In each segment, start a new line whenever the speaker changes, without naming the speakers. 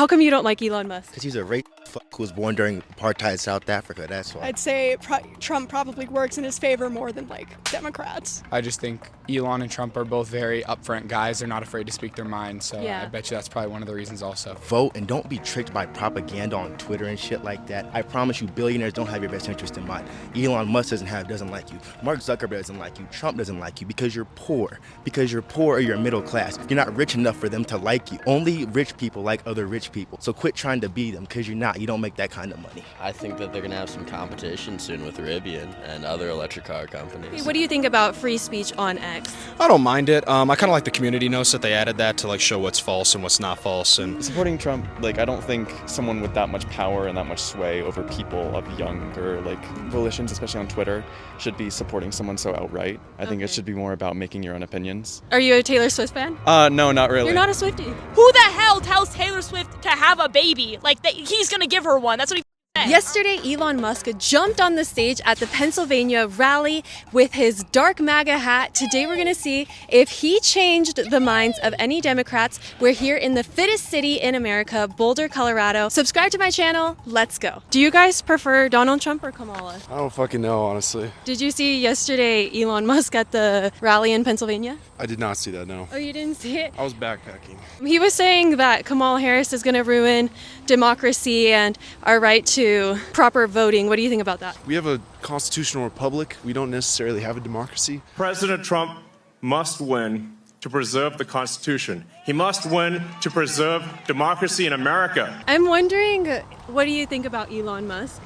How come you don't like Elon Musk?
Because he's a racist fuck who was born during apartheid South Africa, that's why.
I'd say Trump probably works in his favor more than Democrats.
I just think Elon and Trump are both very upfront guys. They're not afraid to speak their mind, so
Yeah.
I bet you that's probably one of the reasons also.
Vote and don't be tricked by propaganda on Twitter and shit like that. I promise you, billionaires don't have your best interest in mind. Elon Musk doesn't like you. Mark Zuckerberg doesn't like you. Trump doesn't like you because you're poor. Because you're poor or you're middle class. You're not rich enough for them to like you. Only rich people like other rich people. So quit trying to be them because you're not. You don't make that kind of money.
I think that they're going to have some competition soon with Rivian and other electric car companies.
What do you think about free speech on X?
I don't mind it. I kind of like the community notes that they added that to like show what's false and what's not false. And
supporting Trump, I don't think someone with that much power and that much sway over people of younger volitions, especially on Twitter, should be supporting someone so outright. I think it should be more about making your own opinions.
Are you a Taylor Swift fan?
No, not really.
You're not a Swiftie.
Who the hell tells Taylor Swift to have a baby? He's gonna give her one. That's what he said.
Yesterday, Elon Musk jumped on the stage at the Pennsylvania rally with his dark MAGA hat. Today, we're going to see if he changed the minds of any Democrats. We're here in the fittest city in America, Boulder, Colorado. Subscribe to my channel. Let's go. Do you guys prefer Donald Trump or Kamala?
I don't fucking know, honestly.
Did you see yesterday Elon Musk at the rally in Pennsylvania?
I did not see that, no.
Oh, you didn't see it?
I was backpacking.
He was saying that Kamala Harris is going to ruin democracy and our right to proper voting. What do you think about that?
We have a constitutional republic. We don't necessarily have a democracy.
President Trump must win to preserve the Constitution. He must win to preserve democracy in America.
I'm wondering, what do you think about Elon Musk?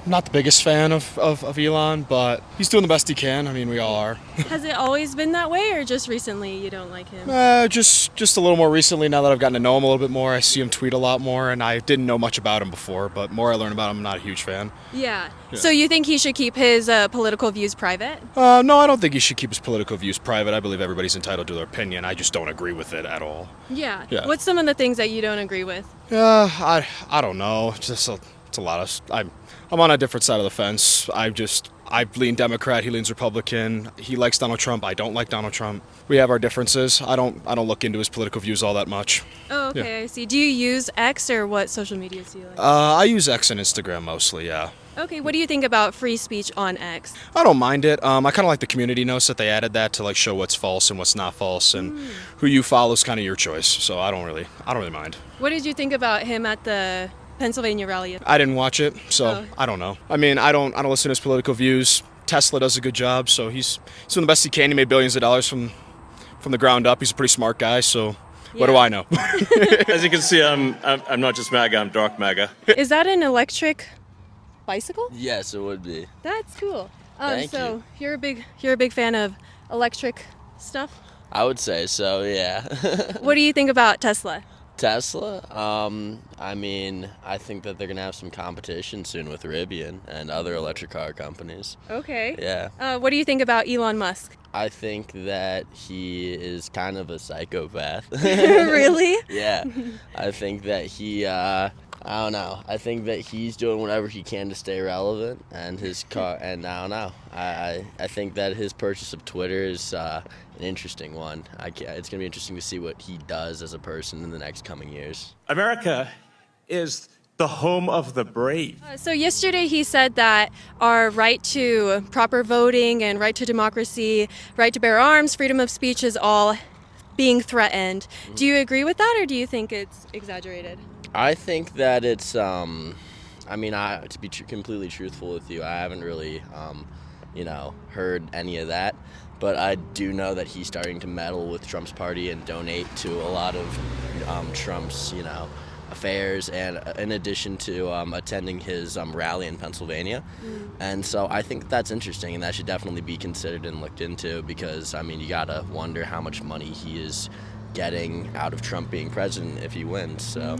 Not the biggest fan of Elon, but he's doing the best he can. I mean, we all are.
Has it always been that way, or just recently you don't like him?
Just a little more recently, now that I've gotten to know him a little bit more. I see him tweet a lot more, and I didn't know much about him before, but more I learn about him, I'm not a huge fan.
Yeah. So you think he should keep his political views private?
No, I don't think he should keep his political views private. I believe everybody's entitled to their opinion. I just don't agree with it at all.
Yeah.
Yeah.
What's some of the things that you don't agree with?
I don't know. It's a lot of. I'm on a different side of the fence. I lean Democrat. He leans Republican. He likes Donald Trump. I don't like Donald Trump. We have our differences. I don't look into his political views all that much.
Oh, okay. I see. Do you use X, or what social medias do you like?
I use X and Instagram mostly. Yeah.
Okay. What do you think about free speech on X?
I don't mind it. I kind of like the community notes that they added that to show what's false and what's not false, and who you follow is kind of your choice. So I don't really mind.
What did you think about him at the Pennsylvania rally?
I didn't watch it, so I don't know. I mean, I don't listen to his political views. Tesla does a good job, so he's doing the best he can. He made billions of dollars from the ground up. He's a pretty smart guy, so what do I know?
As you can see, I'm not just MAGA, I'm dark MAGA.
Is that an electric bicycle?
Yes, it would be.
That's cool.
Thank
so you're a big fan of electric stuff?
I would say so, yeah.
What do you think about Tesla?
Tesla? I mean, I think that they're going to have some competition soon with Rivian and other electric car companies.
Okay.
Yeah.
What do you think about Elon Musk?
I think that he is kind of a psychopath.
Really?
Yeah. I think that I don't know. I think that he's doing whatever he can to stay relevant, and his car. And I don't know. I think that his purchase of Twitter is an interesting one. It's gonna be interesting to see what he does as a person in the next coming years.
America is the home of the brave.
So yesterday he said that our right to proper voting and right to democracy, right to bear arms, freedom of speech is all being threatened. Do you agree with that, or do you think it's exaggerated?
I think that it's, to be completely truthful with you, I haven't really, heard any of that. But I do know that he's starting to meddle with Trump's party and donate to a lot of Trump's, affairs, and in addition to attending his rally in Pennsylvania. And so I think that's interesting, and that should definitely be considered and looked into, because, you gotta wonder how much money he is getting out of Trump being president if he wins. So,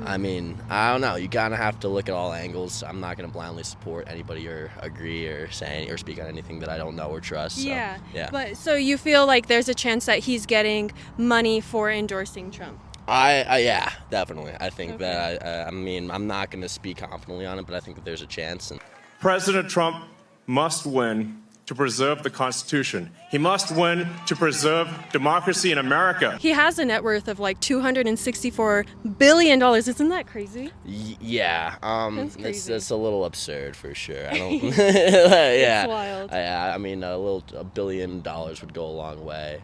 I don't know. You kind of have to look at all angles. I'm not going to blindly support anybody or agree or say or speak on anything that I don't know or trust. So,
yeah.
Yeah.
But so you feel like there's a chance that he's getting money for endorsing Trump?
Yeah, definitely. I think that, I'm not going to speak confidently on it, but I think that there's a chance.
President Trump must win to preserve the Constitution. He must win to preserve democracy in America.
He has a net worth of like $264 billion. Isn't that crazy?
Yeah,
That's crazy.
it's a little absurd for sure. I don't. Yeah,
It's wild.
I mean, $1 billion would go a long way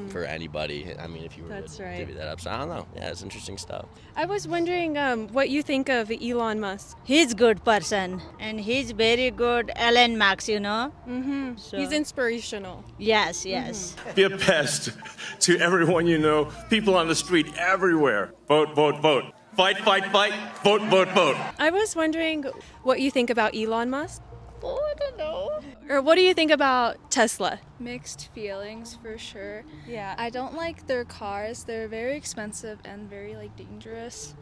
for anybody. I mean, if you were
That's
to
right.
divvy that up, so I don't know. Yeah, it's interesting stuff.
I was wondering what you think of Elon Musk.
He's good person and he's very good Elon Musk, you know.
Mm-hmm.
So-
He's inspirational.
Yes, yes.
Be a pest to everyone you know, people on the street everywhere. Vote, vote, vote. Fight, fight, fight. Vote, vote, vote.
I was wondering what you think about Elon Musk.
Oh, I don't know.
Or what do you think about Tesla?
Mixed feelings for sure.
Yeah.
I don't like their cars. They're very expensive and very like dangerous,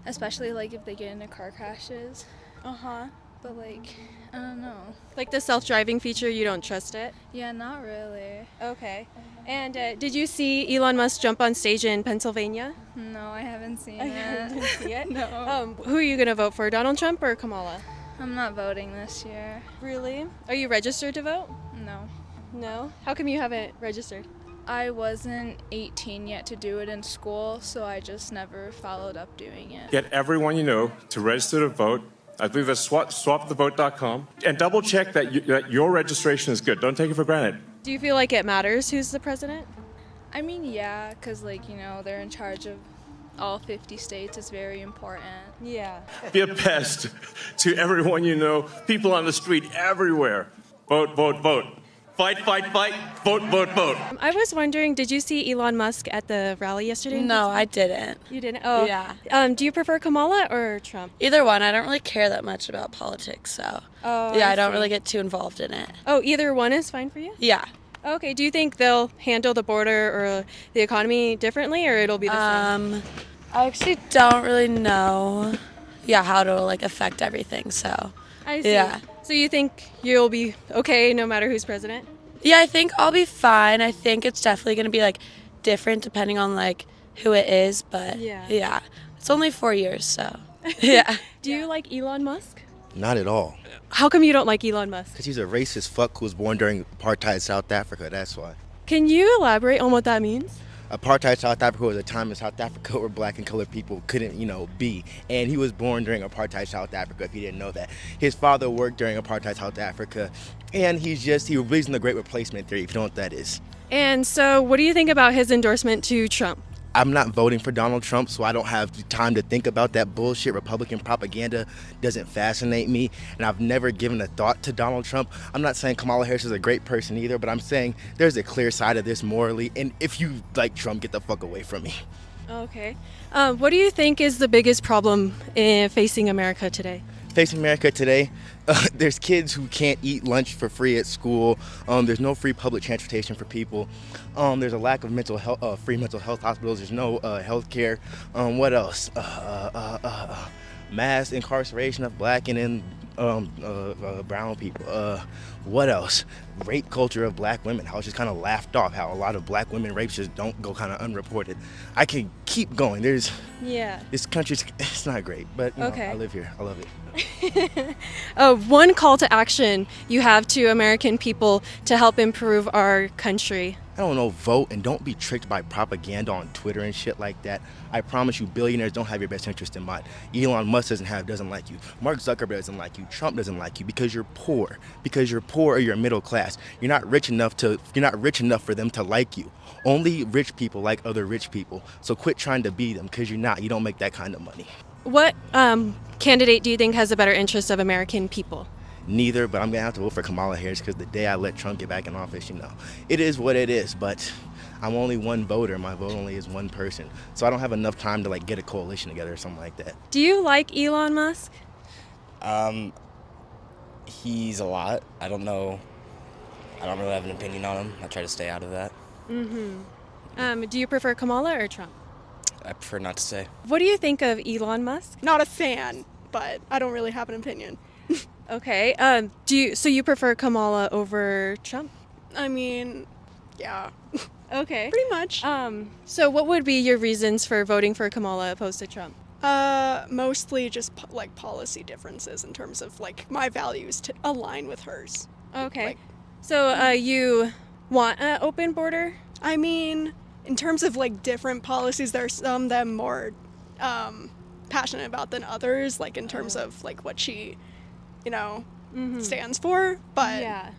especially like if they get into car crashes.
Uh-huh.
But like, I don't know.
Like the self-driving feature, you don't trust it?
Yeah, not really.
Okay. And did you see Elon Musk jump on stage in Pennsylvania?
No, I haven't seen
You
it.
didn't see it?
No.
Who are you going to vote for, Donald Trump or Kamala?
I'm not voting this year.
Really? Are you registered to vote?
No.
No? How come you haven't registered?
I wasn't 18 yet to do it in school, so I just never followed up doing it.
Get everyone you know to register to vote. I believe that's swapthevote.com. And double check that your registration is good. Don't take it for granted.
Do you feel like it matters who's the president?
I mean, yeah, because like, you know, they're in charge of all 50 states. It's very important.
Yeah.
Be a pest to everyone you know, people on the street everywhere. Vote, vote, vote. Fight, fight, fight. Vote, vote, vote.
I was wondering, did you see Elon Musk at the rally yesterday?
No, I didn't.
You didn't? Oh.
Yeah.
Do you prefer Kamala or Trump?
Either one. I don't really care that much about politics, so
Oh,
yeah,
I
I don't
see.
really get too involved in it.
Oh, either one is fine for you?
Yeah.
Okay, do you think they'll handle the border or the economy differently, or it'll be the same?
I actually don't really know, how to like affect everything. So
I see.
yeah.
So you think you'll be okay no matter who's president?
Yeah, I think I'll be fine. I think it's definitely going to be like different depending on like who it is, but
Yeah.
It's only 4 years, so yeah.
Do you like Elon Musk?
Not at all.
How come you don't like Elon Musk?
Because he's a racist fuck who was born during apartheid South Africa, that's why.
Can you elaborate on what that means?
Apartheid South Africa was a time in South Africa where black and colored people couldn't, be. And he was born during apartheid South Africa, if you didn't know that. His father worked during apartheid South Africa. And he believes in the great replacement theory, if you know what that is.
And so what do you think about his endorsement to Trump?
I'm not voting for Donald Trump, so I don't have time to think about that bullshit. Republican propaganda doesn't fascinate me, and I've never given a thought to Donald Trump. I'm not saying Kamala Harris is a great person either, but I'm saying there's a clear side of this morally, and if you like Trump, get the fuck away from me.
Okay. What do you think is the biggest problem facing America today?
Facing America today, there's kids who can't eat lunch for free at school. There's no free public transportation for people. There's a lack of free mental health hospitals. There's no health care. What else? Mass incarceration of black and brown people. What else? Rape culture of black women. How it's just kind of laughed off. How a lot of black women rapes just don't go kind of unreported. I can keep going. This country's it's not great, but
Okay.
I live here. I love it.
One call to action you have to American people to help improve our country.
I don't know, vote and don't be tricked by propaganda on Twitter and shit like that. I promise you, billionaires don't have your best interest in mind. Elon Musk doesn't like you. Mark Zuckerberg doesn't like you. Trump doesn't like you because you're poor. Because you're poor or you're middle class. You're not rich enough for them to like you. Only rich people like other rich people. So quit trying to be them because you're not. You don't make that kind of money.
What candidate do you think has a better interest of American people?
Neither, but I'm gonna have to vote for Kamala Harris because the day I let Trump get back in office, it is what it is. But I'm only one voter. My vote only is one person, so I don't have enough time to get a coalition together or something like that.
Do you like Elon Musk?
He's a lot. I don't know. I don't really have an opinion on him. I try to stay out of that.
Do you prefer Kamala or Trump?
I prefer not to say.
What do you think of Elon Musk?
Not a fan, but I don't really have an opinion.
Okay. So you prefer Kamala over Trump?
I mean, yeah.
Okay.
Pretty much.
So what would be your reasons for voting for Kamala opposed to Trump?
Mostly just policy differences in terms of my values to align with hers.
Okay. So you want an open border?
I mean, in terms of like different policies, there's some that I'm more passionate about than others, like in terms of like what she, stands for. But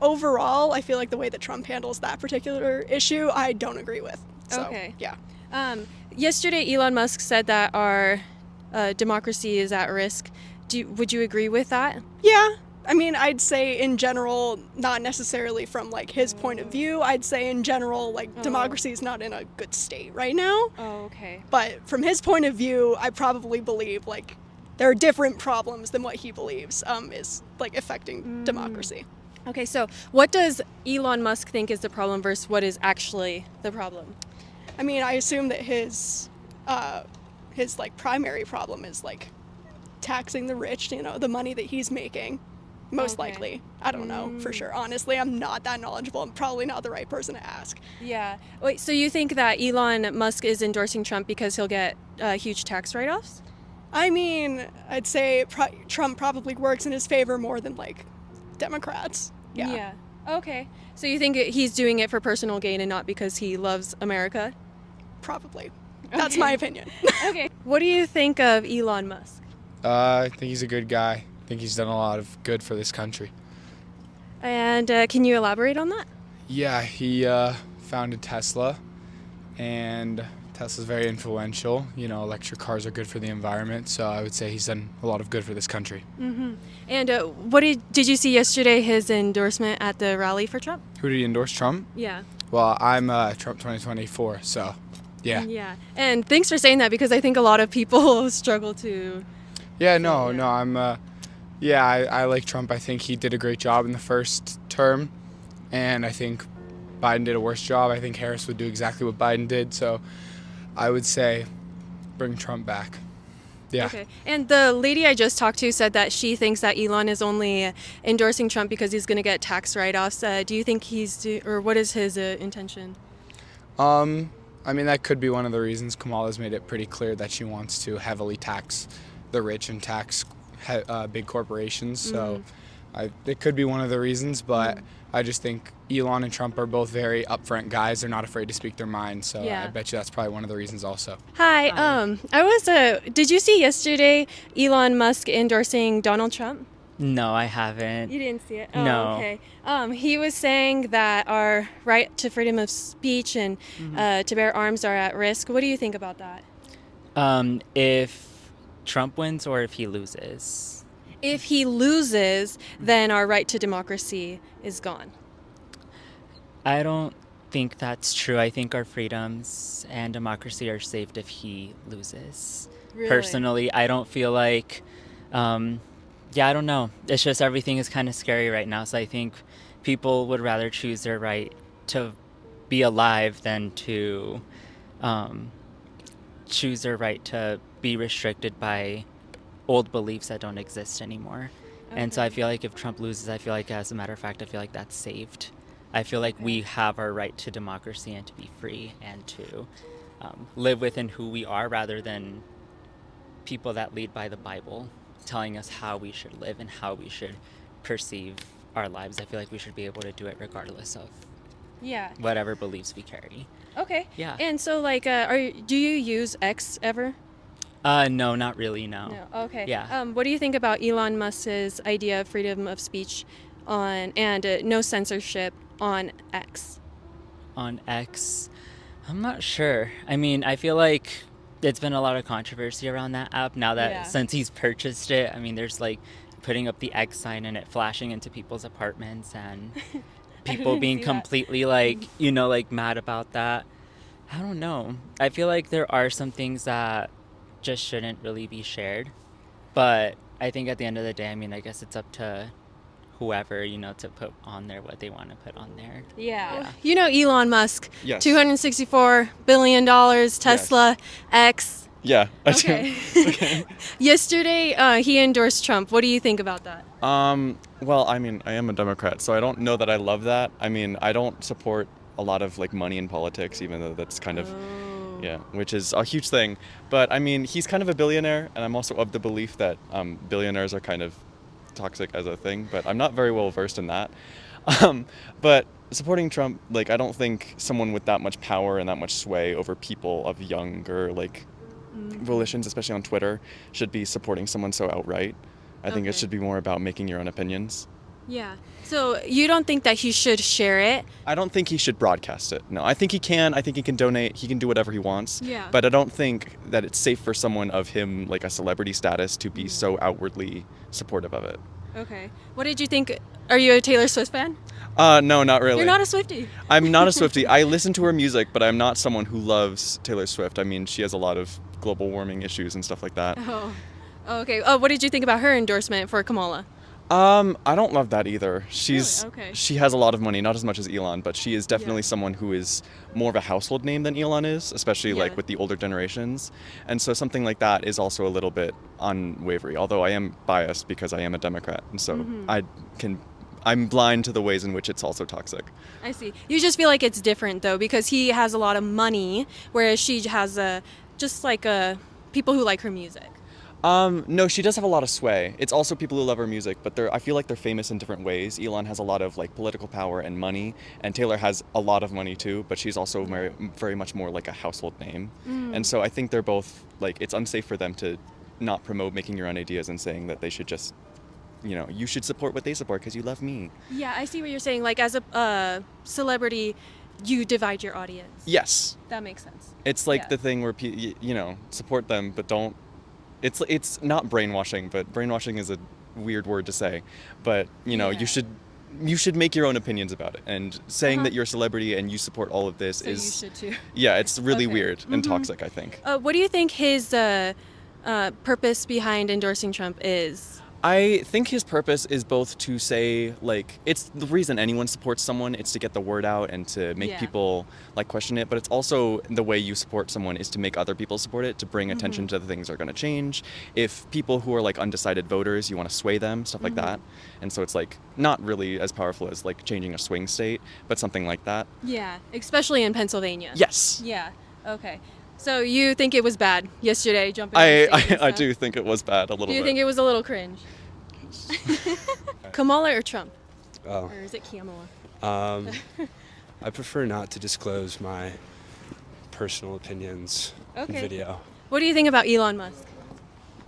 overall, I feel like the way that Trump handles that particular issue, I don't agree with. So,
Okay.
yeah.
Yesterday, Elon Musk said that our democracy is at risk. Would you agree with that?
Yeah. I mean, I'd say in general, not necessarily from like his point of view. I'd say in general, like democracy is not in a good state right now.
Oh, okay.
But from his point of view, I probably believe like there are different problems than what he believes is like affecting democracy.
Okay, so what does Elon Musk think is the problem versus what is actually the problem?
I mean, I assume that his like primary problem is like taxing the rich, the money that he's making. Most likely. I don't know for sure. Honestly, I'm not that knowledgeable. I'm probably not the right person to ask.
Yeah. Wait, so you think that Elon Musk is endorsing Trump because he'll get huge tax write-offs?
I mean, I'd say Trump probably works in his favor more than like Democrats. Yeah.
Okay. So you think he's doing it for personal gain and not because he loves America?
Probably. That's my opinion.
Okay. What do you think of Elon Musk?
I think he's a good guy. I think he's done a lot of good for this country.
And can you elaborate on that?
Yeah, he founded Tesla, and Tesla's very influential. Electric cars are good for the environment, so I would say he's done a lot of good for this country.
Mm-hmm. And what did you see yesterday, his endorsement at the rally for Trump?
Who did he endorse? Trump?
Yeah.
Well, I'm Trump 2024, so yeah.
Yeah. And thanks for saying that because I think a lot of people struggle to...
Yeah, no, I'm... I like Trump. I think he did a great job in the first term, and I think Biden did a worse job. I think Harris would do exactly what Biden did, so I would say bring Trump back. Yeah.
Okay. And the lady I just talked to said that she thinks that Elon is only endorsing Trump because he's going to get tax write-offs. Do you think or what is his intention?
I mean, that could be one of the reasons. Kamala's made it pretty clear that she wants to heavily tax the rich and tax big corporations, so it could be one of the reasons, but I just think Elon and Trump are both very upfront guys. They're not afraid to speak their mind, so I bet you that's probably one of the reasons also.
Hi. Did you see yesterday Elon Musk endorsing Donald Trump?
No, I haven't.
You didn't see it? Oh,
no.
Okay. He was saying that our right to freedom of speech and to bear arms are at risk. What do you think about that?
If Trump wins or if he loses?
If he loses, then our right to democracy is gone.
I don't think that's true. I think our freedoms and democracy are saved if he loses.
Really?
Personally, I don't feel like, I don't know. It's just everything is kind of scary right now. So I think people would rather choose their right to be alive than to choose their right to be restricted by old beliefs that don't exist anymore. Okay. And so I feel like if Trump loses, I feel like, as a matter of fact, I feel like that's saved. I feel like we have our right to democracy and to be free and to live within who we are rather than people that lead by the Bible telling us how we should live and how we should perceive our lives. I feel like we should be able to do it regardless of whatever beliefs we carry.
Okay.
Yeah.
And so, do you use X ever?
No, not really, no.
Okay.
Yeah.
What do you think about Elon Musk's idea of freedom of speech and no censorship on X?
On X? I'm not sure. I mean, I feel like it's been a lot of controversy around that app now that since he's purchased it. I mean, there's putting up the X sign and it flashing into people's apartments and people being completely mad about that. I don't know. I feel like there are some things that just shouldn't really be shared, but I think at the end of the day, I mean, I guess it's up to whoever, to put on there what they want to put on there.
Yeah. Elon Musk.
Yes.
$264 billion, Tesla, X.
Yeah, I
Okay.
do. Okay.
Yesterday, he endorsed Trump. What do you think about that?
Well, I mean, I am a Democrat, so I don't know that I love that. I mean, I don't support a lot of money in politics, even though that's kind of, which is a huge thing. But I mean, he's kind of a billionaire, and I'm also of the belief that billionaires are kind of toxic as a thing, but I'm not very well versed in that. But supporting Trump, like, I don't think someone with that much power and that much sway over people of younger, like, volitions, especially on Twitter, should be supporting someone so outright. I think it
Okay.
should be more about making your own opinions.
Yeah. So you don't think that he should share it?
I don't think he should broadcast it. No, I think he can. I think he can donate. He can do whatever he wants.
Yeah.
But I don't think that it's safe for someone of him, like a celebrity status, to be so outwardly supportive of it.
Okay. What did you think? Are you a Taylor Swift fan?
No, not really.
You're not a Swiftie.
I'm not a Swiftie. I listen to her music, but I'm not someone who loves Taylor Swift. I mean, she has a lot of global warming issues and stuff like that.
Oh. Okay. Oh, what did you think about her endorsement for Kamala?
I don't love that either.
Okay.
She has a lot of money, not as much as Elon, but she is definitely someone who is more of a household name than Elon is, especially like with the older generations. And so something like that is also a little bit unwavering, although I am biased because I am a Democrat, and so I'm blind to the ways in which it's also toxic.
I see. You just feel like it's different though because he has a lot of money, whereas she has people who like her music.
No, she does have a lot of sway. It's also people who love her music, but I feel like they're famous in different ways. Elon has a lot of like political power and money, and Taylor has a lot of money too, but she's also very, very much more like a household name. And so I think they're both like, it's unsafe for them to not promote making your own ideas and saying that they should just, you should support what they support because you love me.
Yeah, I see what you're saying. Like as a celebrity, you divide your audience.
Yes.
That makes sense.
It's like the thing where, support them, but don't. It's not brainwashing, but brainwashing is a weird word to say. But, you should make your own opinions about it. And saying that you're a celebrity and you support all of this
You should too.
Yeah, it's really weird and toxic, I think.
What do you think his purpose behind endorsing Trump is?
I think his purpose is both to say, like, it's the reason anyone supports someone, it's to get the word out and to make people, like, question it. But it's also the way you support someone is to make other people support it, to bring attention to the things that are going to change. If people who are, like, undecided voters, you want to sway them, stuff like that. And so it's, like, not really as powerful as, like, changing a swing state, but something like that.
Yeah, especially in Pennsylvania.
Yes.
Yeah, okay. So you think it was bad yesterday jumping on stage and
I
stuff?
do think it was bad a little bit.
Do you think it was a little cringe? Kamala or Trump?
Oh.
Or is it Kamala?
I prefer not to disclose my personal opinions in video.
What do you think about Elon Musk?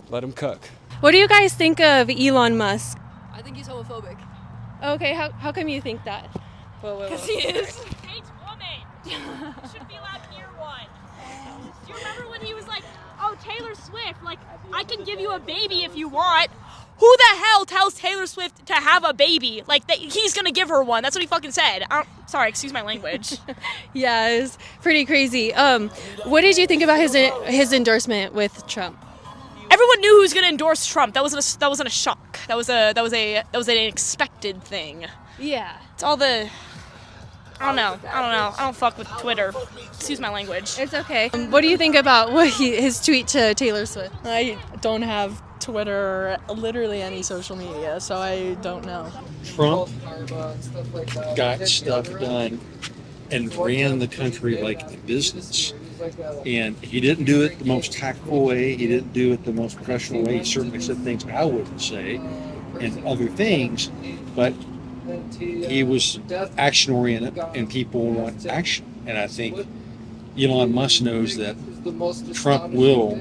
Let him cook.
What do you guys think of Elon Musk?
I think he's homophobic.
Okay, how come you think that?
Because he is.
Hates women. You shouldn't be allowed near one. Do you remember when he was like, oh, Taylor Swift, like, I can give you a baby if you want. Who the hell tells Taylor Swift to have a baby? Like, he's gonna give her one. That's what he fucking said. Sorry, excuse my language.
Yeah, it's pretty crazy. What did you think about his endorsement with Trump?
Everyone knew who was gonna endorse Trump. That wasn't a shock. That was an expected thing.
Yeah.
It's all the. I don't know. I don't fuck with Twitter. Excuse my language.
It's okay. What do you think about his tweet to Taylor Swift?
I don't have Twitter or literally any social media, so I don't know.
Trump got stuff done and ran the country like a business. And he didn't do it the most tactful way. He didn't do it the most professional way. He certainly said things I wouldn't say and other things, but he was action oriented and people want action. And I think Elon Musk knows that Trump will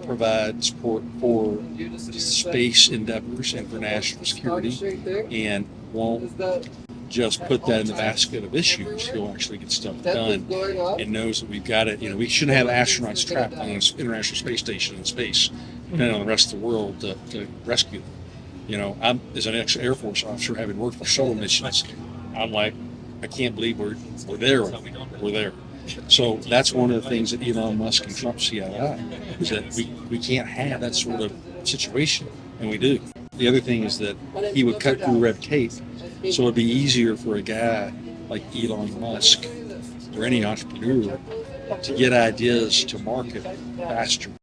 provide support for space endeavors and for national security and won't just put that in the basket of issues. He'll actually get stuff done and knows that we've got it. We shouldn't have astronauts trapped on an International Space Station in space, depending on the rest of the world to rescue them. I'm, as an ex-Air Force officer, having worked for solar missions, I'm like, I can't believe we're there. We're there. So that's one of the things that Elon Musk and Trump see eye to eye, is that we can't have that sort of situation, and we do. The other thing is that he would cut through red tape, so it'd be easier for a guy like Elon Musk or any entrepreneur to get ideas to market faster.